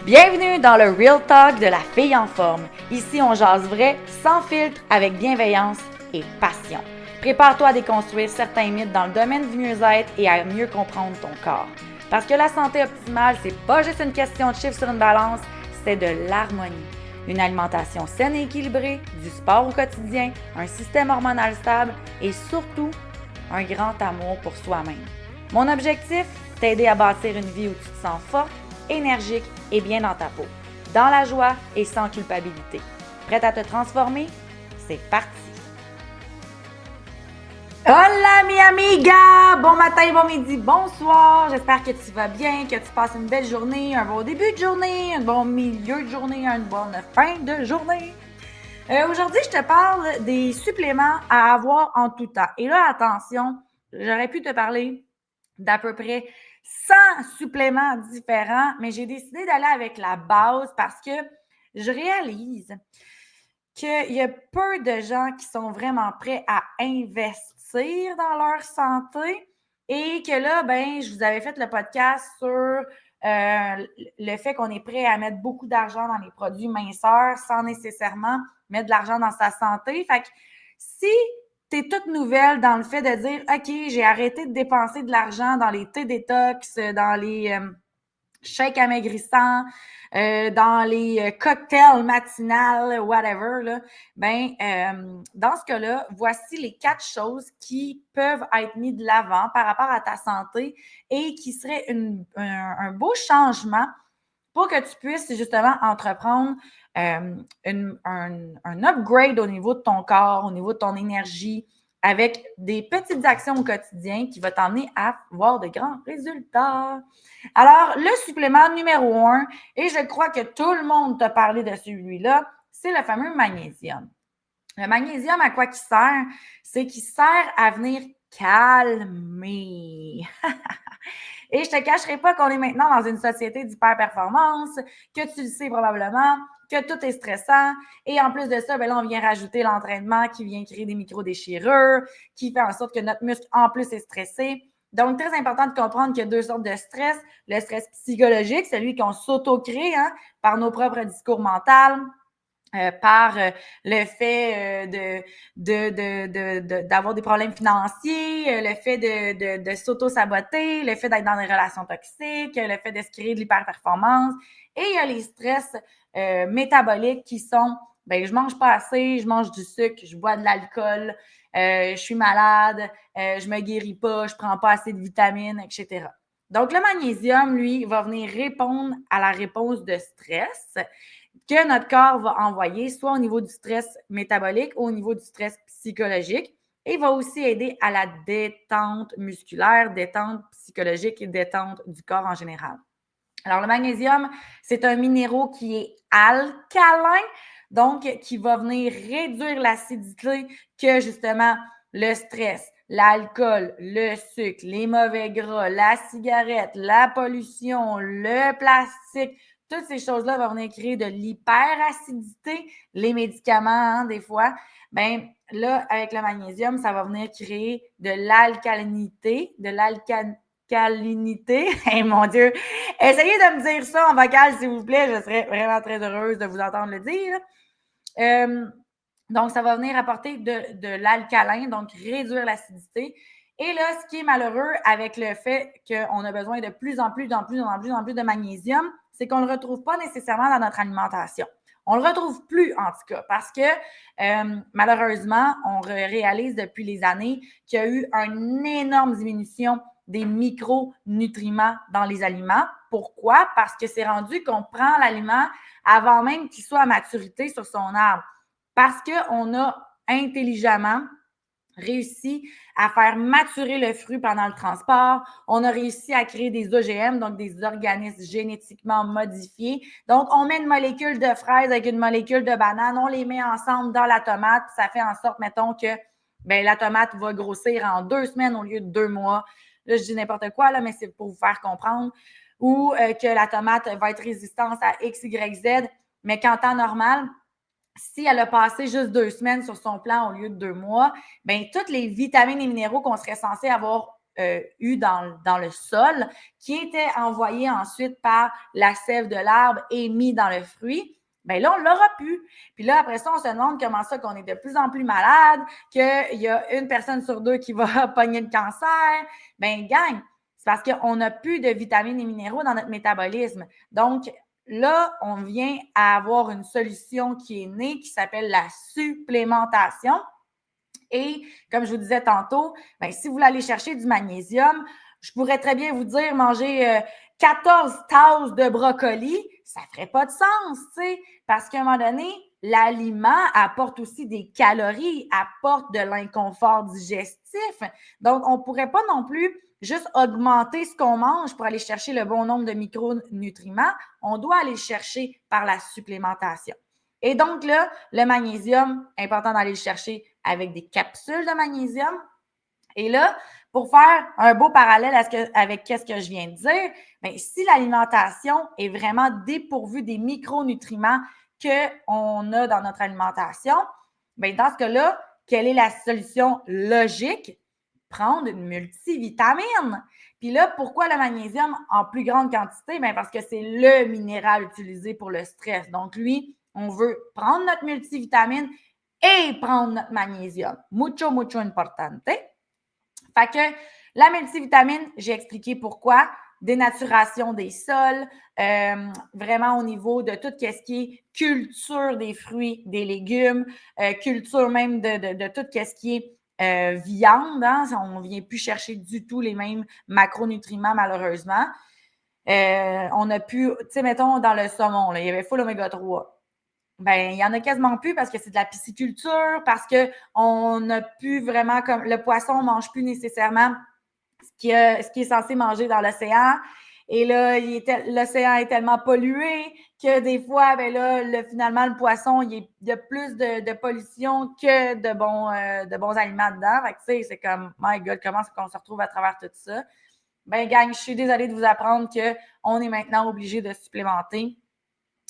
Bienvenue dans le Real Talk de la fille en forme. Ici, on jase vrai, sans filtre, avec bienveillance et passion. Prépare-toi à déconstruire certains mythes dans le domaine du mieux-être et à mieux comprendre ton corps. Parce que la santé optimale, c'est pas juste une question de chiffres sur une balance, c'est de l'harmonie. Une alimentation saine et équilibrée, du sport au quotidien, un système hormonal stable et surtout, un grand amour pour soi-même. Mon objectif, t'aider à bâtir une vie où tu te sens forte, énergique et bien dans ta peau, dans la joie et sans culpabilité. Prête à te transformer? C'est parti! Hola mi amiga! Bon matin, bon midi, bonsoir! J'espère que tu vas bien, que tu passes une belle journée, un bon début de journée, un bon milieu de journée, une bonne fin de journée. Aujourd'hui, je te parle des suppléments à avoir en tout temps. Et là, attention, j'aurais pu te parler d'à peu près 100 suppléments différents, mais j'ai décidé d'aller avec la base parce que je réalise qu'il y a peu de gens qui sont vraiment prêts à investir dans leur santé et que là, ben, je vous avais fait le podcast sur le fait qu'on est prêt à mettre beaucoup d'argent dans les produits minceurs sans nécessairement mettre de l'argent dans sa santé. Fait que si tu es toute nouvelle dans le fait de dire « OK, j'ai arrêté de dépenser de l'argent dans les thés détox, dans les shakes amaigrissants, dans les cocktails matinales, whatever, là, dans ce cas-là, voici les 4 choses qui peuvent être mises de l'avant par rapport à ta santé et qui seraient un beau changement pour que tu puisses justement entreprendre un upgrade au niveau de ton corps, au niveau de ton énergie, avec des petites actions au quotidien qui vont t'emmener à voir de grands résultats. Alors, le supplément numéro 1, et je crois que tout le monde t'a parlé de celui-là, c'est le fameux magnésium. Le magnésium, à quoi il sert? C'est qu'il sert à venir calmer. Et je ne te cacherai pas qu'on est maintenant dans une société d'hyper-performance, que tu le sais probablement, que tout est stressant. Et en plus de ça, ben là, on vient rajouter l'entraînement qui vient créer des micro-déchirures, qui fait en sorte que notre muscle, en plus, est stressé. Donc, très important de comprendre qu'il y a 2 sortes de stress. Le stress psychologique, celui qu'on s'auto-crée par nos propres discours mentaux, par le fait d'avoir des problèmes financiers, le fait de s'auto-saboter, le fait d'être dans des relations toxiques, le fait de se créer de l'hyperperformance. Et il y a les stress métaboliques qui sont, je mange pas assez, je mange du sucre, je bois de l'alcool, je suis malade, je me guéris pas, je prends pas assez de vitamines, etc. Donc, le magnésium, lui, va venir répondre à la réponse de stress que notre corps va envoyer, soit au niveau du stress métabolique ou au niveau du stress psychologique. Et il va aussi aider à la détente musculaire, détente psychologique et détente du corps en général. Alors, le magnésium, c'est un minéraux qui est alcalin, donc qui va venir réduire l'acidité que justement le stress, l'alcool, le sucre, les mauvais gras, la cigarette, la pollution, le plastique, toutes ces choses-là vont venir créer de l'hyperacidité, les médicaments, des fois. Ben là, avec le magnésium, ça va venir créer de l'alcalinité, Hey, mon Dieu! Essayez de me dire ça en vocal, s'il vous plaît. Je serais vraiment très heureuse de vous entendre le dire. Donc, ça va venir apporter de l'alcalin, donc réduire l'acidité. Et là, ce qui est malheureux avec le fait qu'on a besoin de plus en plus de magnésium, c'est qu'on ne le retrouve pas nécessairement dans notre alimentation. On ne le retrouve plus, en tout cas, parce que malheureusement, on réalise depuis les années qu'il y a eu une énorme diminution des micronutriments dans les aliments. Pourquoi? Parce que c'est rendu qu'on prend l'aliment avant même qu'il soit à maturité sur son arbre. Parce qu'on a intelligemment réussi à faire maturer le fruit pendant le transport. On a réussi à créer des OGM, donc des organismes génétiquement modifiés. Donc, on met une molécule de fraise avec une molécule de banane, on les met ensemble dans la tomate. Ça fait en sorte, mettons, que la tomate va grossir en 2 semaines au lieu de 2 mois. Là, je dis n'importe quoi, là, mais c'est pour vous faire comprendre. Ou que la tomate va être résistante à X, Y, Z, mais qu'en temps normal, si elle a passé juste 2 semaines sur son plan au lieu de 2 mois, toutes les vitamines et minéraux qu'on serait censé avoir eu dans le sol, qui était envoyé ensuite par la sève de l'arbre et mis dans le fruit, bien là, on l'aura plus. Puis là, après ça, on se demande comment ça qu'on est de plus en plus malade, qu'il y a une personne sur deux qui va pogner le cancer. Bien, gang, c'est parce qu'on n'a plus de vitamines et minéraux dans notre métabolisme. Donc, là, on vient à avoir une solution qui est née, qui s'appelle la supplémentation. Et comme je vous disais tantôt, bien, si vous voulez aller chercher du magnésium, je pourrais très bien vous dire manger 14 tasses de brocoli, ça ne ferait pas de sens, tu sais, parce qu'à un moment donné, l'aliment apporte aussi des calories, apporte de l'inconfort digestif. Donc, on ne pourrait pas non plus juste augmenter ce qu'on mange pour aller chercher le bon nombre de micronutriments. On doit aller chercher par la supplémentation. Et donc là, le magnésium, important d'aller le chercher avec des capsules de magnésium. Et là, pour faire un beau parallèle avec ce que je viens de dire, bien, si l'alimentation est vraiment dépourvue des micronutriments qu'on a dans notre alimentation, bien, dans ce cas-là, quelle est la solution logique? Prendre une multivitamine. Puis là, pourquoi le magnésium en plus grande quantité? Bien, parce que c'est le minéral utilisé pour le stress. Donc, lui, on veut prendre notre multivitamine et prendre notre magnésium. Mucho, mucho importante. Fait que la multivitamine, j'ai expliqué pourquoi. Dénaturation des sols, vraiment au niveau de tout ce qui est culture des fruits, des légumes, culture même de tout ce qui est viande. Hein? On ne vient plus chercher du tout les mêmes macronutriments, malheureusement. On a pu, tu sais, mettons, dans le saumon, là, il y avait full oméga 3. Ben, il y en a quasiment plus parce que c'est de la pisciculture, parce qu'on n'a plus vraiment comme le poisson ne mange plus nécessairement ce qui est censé manger dans l'océan. Et là, l'océan est tellement pollué que des fois, ben là, finalement, le poisson, il y a plus de pollution que de bons aliments dedans. Fait que, tu sais, c'est comme, my God, comment est-ce qu'on se retrouve à travers tout ça? Ben, gang, je suis désolée de vous apprendre qu'on est maintenant obligé de supplémenter.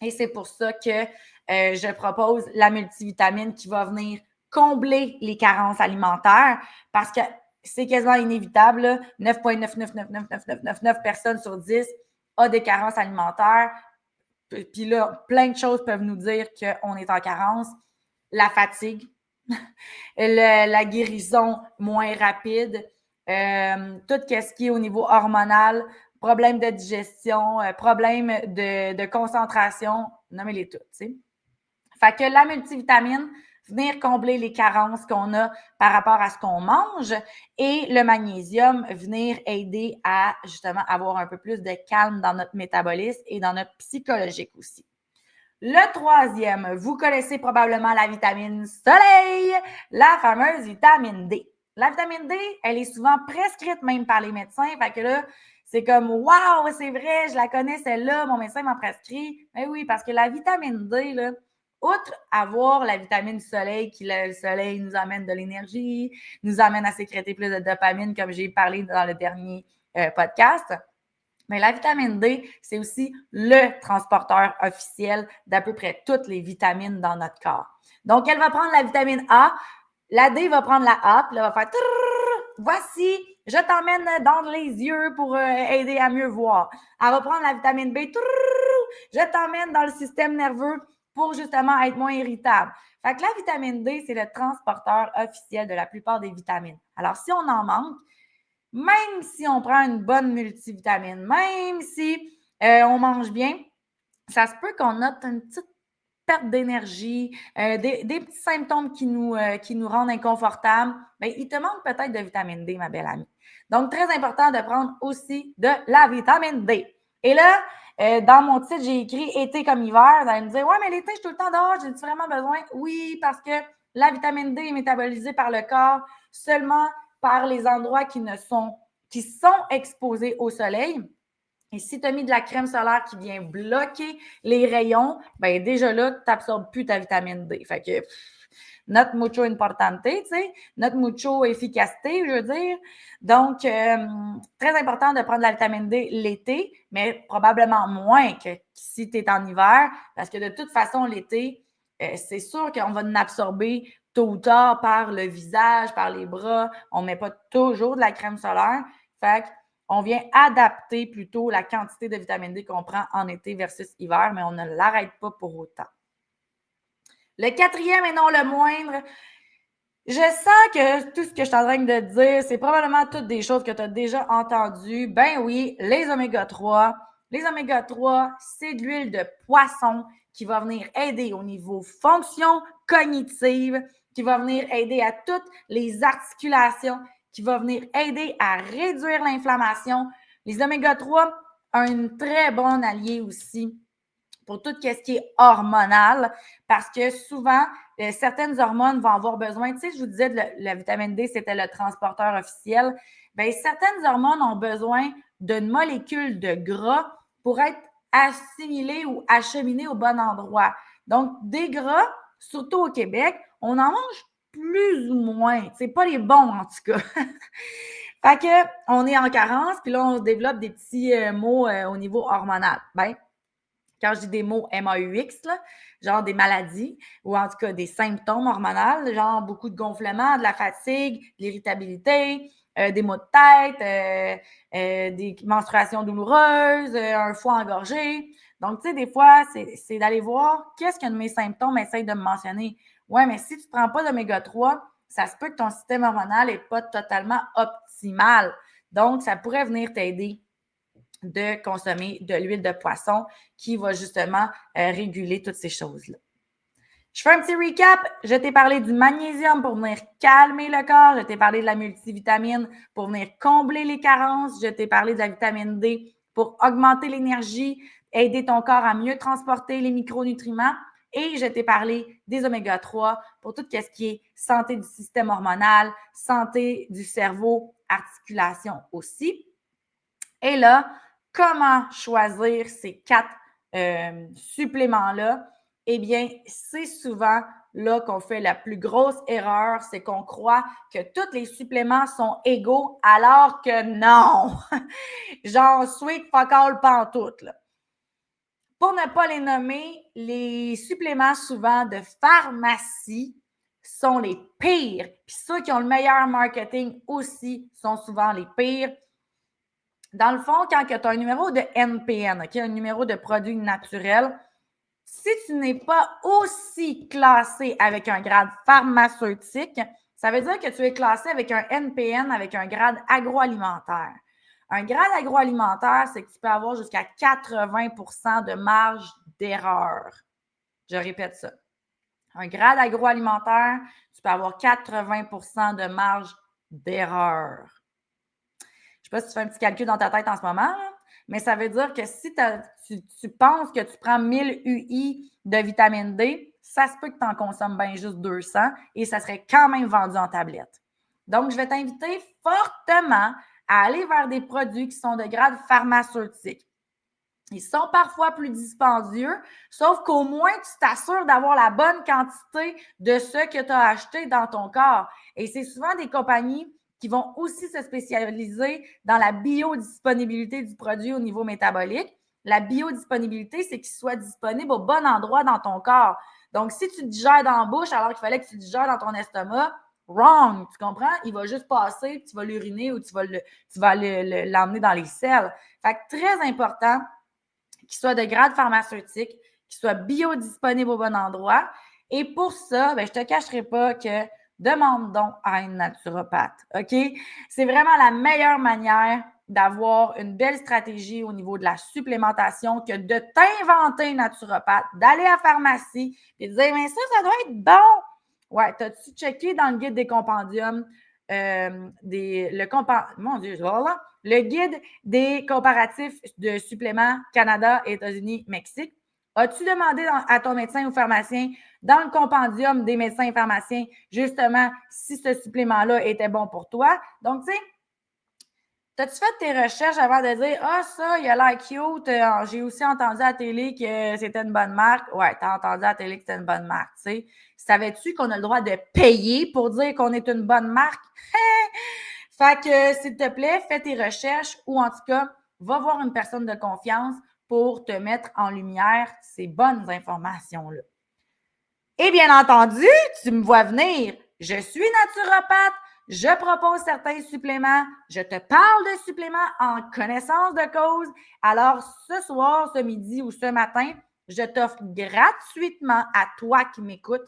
Et c'est pour ça que je propose la multivitamine qui va venir combler les carences alimentaires parce que c'est quasiment inévitable. 9,9999999 personnes sur 10 ont des carences alimentaires. Puis là, plein de choses peuvent nous dire qu'on est en carence. La fatigue, la guérison moins rapide, tout ce qui est au niveau hormonal, problème de digestion, problème de concentration, nommez-les toutes, tu sais. Fait que la multivitamine, venir combler les carences qu'on a par rapport à ce qu'on mange et le magnésium, venir aider à justement avoir un peu plus de calme dans notre métabolisme et dans notre psychologique aussi. Le troisième, vous connaissez probablement la vitamine soleil, la fameuse vitamine D. La vitamine D, elle est souvent prescrite même par les médecins. Fait que là, c'est comme, wow, c'est vrai, je la connais celle-là, mon médecin m'a prescrit. Mais oui, parce que la vitamine D, là, outre avoir la vitamine soleil, le soleil nous amène de l'énergie, nous amène à sécréter plus de dopamine, comme j'ai parlé dans le dernier podcast, mais la vitamine D, c'est aussi le transporteur officiel d'à peu près toutes les vitamines dans notre corps. Donc, elle va prendre la vitamine A, la D va prendre la A, puis elle va faire voici, je t'emmène dans les yeux pour aider à mieux voir. Elle va prendre la vitamine B, je t'emmène dans le système nerveux pour justement être moins irritable. Fait que la vitamine D, c'est le transporteur officiel de la plupart des vitamines. Alors, si on en manque, même si on prend une bonne multivitamine, même si on mange bien, ça se peut qu'on note une petite perte d'énergie, des petits symptômes qui nous rendent inconfortables. Bien, il te manque peut-être de vitamine D, ma belle amie. Donc, très important de prendre aussi de la vitamine D. Et là, dans mon titre, j'ai écrit « Été comme hiver ». Vous allez me dire « Ouais, mais l'été, je suis tout le temps dehors, j'ai vraiment besoin? » Oui, parce que la vitamine D est métabolisée par le corps seulement par les endroits qui sont exposés au soleil. Et si tu as mis de la crème solaire qui vient bloquer les rayons, bien déjà là, tu n'absorbes plus ta vitamine D. Fait que not mucho importante, tu sais, not mucho efficacité, je veux dire. Donc, très important de prendre la vitamine D l'été, mais probablement moins que si tu es en hiver, parce que de toute façon, l'été, c'est sûr qu'on va en absorber tôt ou tard par le visage, par les bras. On ne met pas toujours de la crème solaire. Fait qu'on vient adapter plutôt la quantité de vitamine D qu'on prend en été versus hiver, mais on ne l'arrête pas pour autant. Le quatrième et non le moindre, je sens que tout ce que je suis en train de dire, c'est probablement toutes des choses que tu as déjà entendues. Ben oui, les oméga 3. Les oméga 3, c'est de l'huile de poisson qui va venir aider au niveau fonction cognitive, qui va venir aider à toutes les articulations, qui va venir aider à réduire l'inflammation. Les oméga 3 ont un très bon allié aussi pour tout ce qui est hormonal, parce que souvent, certaines hormones vont avoir besoin, tu sais, je vous disais, la vitamine D, c'était le transporteur officiel. Bien, certaines hormones ont besoin d'une molécule de gras pour être assimilée ou acheminée au bon endroit. Donc, des gras, surtout au Québec, on en mange plus ou moins. C'est pas les bons, en tout cas. Fait que, on est en carence, puis là, on se développe des petits mots au niveau hormonal. Ben, quand je dis des mots MAUX, là, genre des maladies ou en tout cas des symptômes hormonaux, genre beaucoup de gonflement, de la fatigue, de l'irritabilité, des maux de tête, des menstruations douloureuses, un foie engorgé. Donc, tu sais, des fois, c'est d'aller voir qu'est-ce qu'un de mes symptômes essaye de me mentionner. Ouais, mais si tu ne prends pas d'oméga 3, ça se peut que ton système hormonal n'est pas totalement optimal. Donc, ça pourrait venir t'aider de consommer de l'huile de poisson qui va justement réguler toutes ces choses-là. Je fais un petit recap. Je t'ai parlé du magnésium pour venir calmer le corps. Je t'ai parlé de la multivitamine pour venir combler les carences. Je t'ai parlé de la vitamine D pour augmenter l'énergie, aider ton corps à mieux transporter les micronutriments. Et je t'ai parlé des oméga 3 pour tout ce qui est santé du système hormonal, santé du cerveau, articulation aussi. Et là, comment choisir ces 4 suppléments-là? Eh bien, c'est souvent là qu'on fait la plus grosse erreur, c'est qu'on croit que tous les suppléments sont égaux, alors que non! Genre, sweet fuck all pantoute, là. Pour ne pas les nommer, les suppléments souvent de pharmacie sont les pires. Puis ceux qui ont le meilleur marketing aussi sont souvent les pires. Dans le fond, quand tu as un numéro de NPN, un numéro de produit naturel, si tu n'es pas aussi classé avec un grade pharmaceutique, ça veut dire que tu es classé avec un NPN, avec un grade agroalimentaire. Un grade agroalimentaire, c'est que tu peux avoir jusqu'à 80% de marge d'erreur. Je répète ça. Un grade agroalimentaire, tu peux avoir 80% de marge d'erreur. Je ne sais pas si tu fais un petit calcul dans ta tête en ce moment, là, mais ça veut dire que si tu penses que tu prends 1000 UI de vitamine D, ça se peut que tu en consommes bien juste 200 et ça serait quand même vendu en tablette. Donc, je vais t'inviter fortement à aller vers des produits qui sont de grade pharmaceutique. Ils sont parfois plus dispendieux, sauf qu'au moins, tu t'assures d'avoir la bonne quantité de ce que tu as acheté dans ton corps. Et c'est souvent des compagnies qui vont aussi se spécialiser dans la biodisponibilité du produit au niveau métabolique. La biodisponibilité, c'est qu'il soit disponible au bon endroit dans ton corps. Donc, si tu digères dans la bouche alors qu'il fallait que tu digères dans ton estomac, wrong, tu comprends? Il va juste passer, tu vas l'uriner ou tu vas l'emmener dans les selles. Fait que très important qu'il soit de grade pharmaceutique, qu'il soit biodisponible au bon endroit. Et pour ça, ben, je ne te cacherai pas que demande donc à une naturopathe. OK? C'est vraiment la meilleure manière d'avoir une belle stratégie au niveau de la supplémentation que de t'inventer une naturopathe, d'aller à la pharmacie et de dire, mais ça doit être bon. Ouais, t'as-tu checké dans le guide des compendiums, mon Dieu, voilà, le guide des comparatifs de suppléments Canada, États-Unis, Mexique? As-tu demandé à ton médecin ou pharmacien dans le compendium des médecins et pharmaciens, justement, si ce supplément-là était bon pour toi? Donc, tu sais, t'as-tu fait tes recherches avant de dire « Ah, ça, il a l'air cute, j'ai aussi entendu à la télé que c'était une bonne marque. » Ouais, t'as entendu à la télé que c'était une bonne marque, tu sais. Savais-tu qu'on a le droit de payer pour dire qu'on est une bonne marque? Fait que, s'il te plaît, fais tes recherches ou en tout cas, va voir une personne de confiance pour te mettre en lumière ces bonnes informations-là. Et bien entendu, tu me vois venir. Je suis naturopathe. Je propose certains suppléments. Je te parle de suppléments en connaissance de cause. Alors, ce soir, ce midi ou ce matin, je t'offre gratuitement à toi qui m'écoutes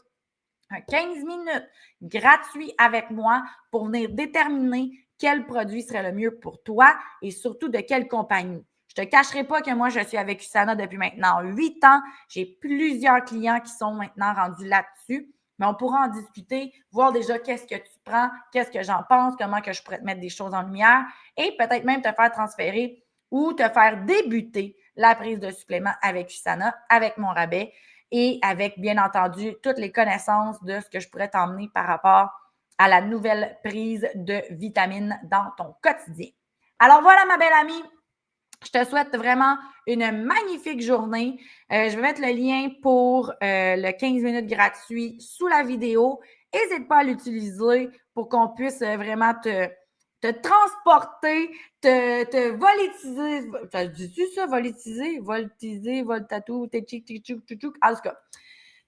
un 15 minutes gratuit avec moi pour venir déterminer quel produit serait le mieux pour toi et surtout de quelle compagnie. Je ne te cacherai pas que moi, je suis avec USANA depuis maintenant 8 ans. J'ai plusieurs clients qui sont maintenant rendus là-dessus. Mais on pourra en discuter, voir déjà qu'est-ce que tu prends, qu'est-ce que j'en pense, comment que je pourrais te mettre des choses en lumière et peut-être même te faire transférer ou te faire débuter la prise de supplément avec USANA, avec mon rabais et avec, bien entendu, toutes les connaissances de ce que je pourrais t'emmener par rapport à la nouvelle prise de vitamines dans ton quotidien. Alors voilà, ma belle amie, je te souhaite vraiment une magnifique journée. Je vais mettre le lien pour le 15 minutes gratuit sous la vidéo. N'hésite pas à l'utiliser pour qu'on puisse vraiment te transporter, te volatiser. Dis-tu ça, volatiser? Voltiser, voltatou, tchik, tchik, tchik, en tout cas.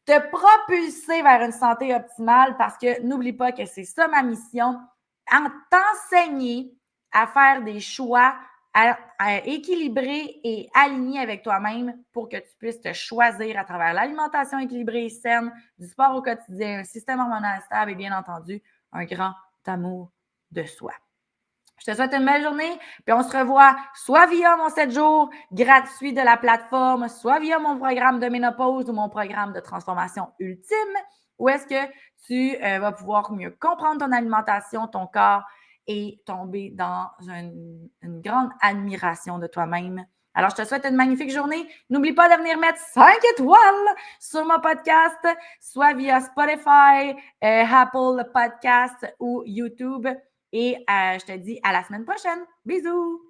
Te propulser vers une santé optimale parce que n'oublie pas que c'est ça ma mission, en t'enseigner à faire des choix à équilibrer et aligner avec toi-même pour que tu puisses te choisir à travers l'alimentation équilibrée et saine, du sport au quotidien, un système hormonal stable et bien entendu, un grand amour de soi. Je te souhaite une belle journée, puis on se revoit soit via mon 7 jours gratuit de la plateforme, soit via mon programme de ménopause ou mon programme de transformation ultime, où est-ce que tu vas pouvoir mieux comprendre ton alimentation, ton corps et tomber dans une grande admiration de toi-même. Alors, je te souhaite une magnifique journée. N'oublie pas de venir mettre 5 étoiles sur mon podcast, soit via Spotify, Apple Podcast ou YouTube. Et je te dis à la semaine prochaine. Bisous!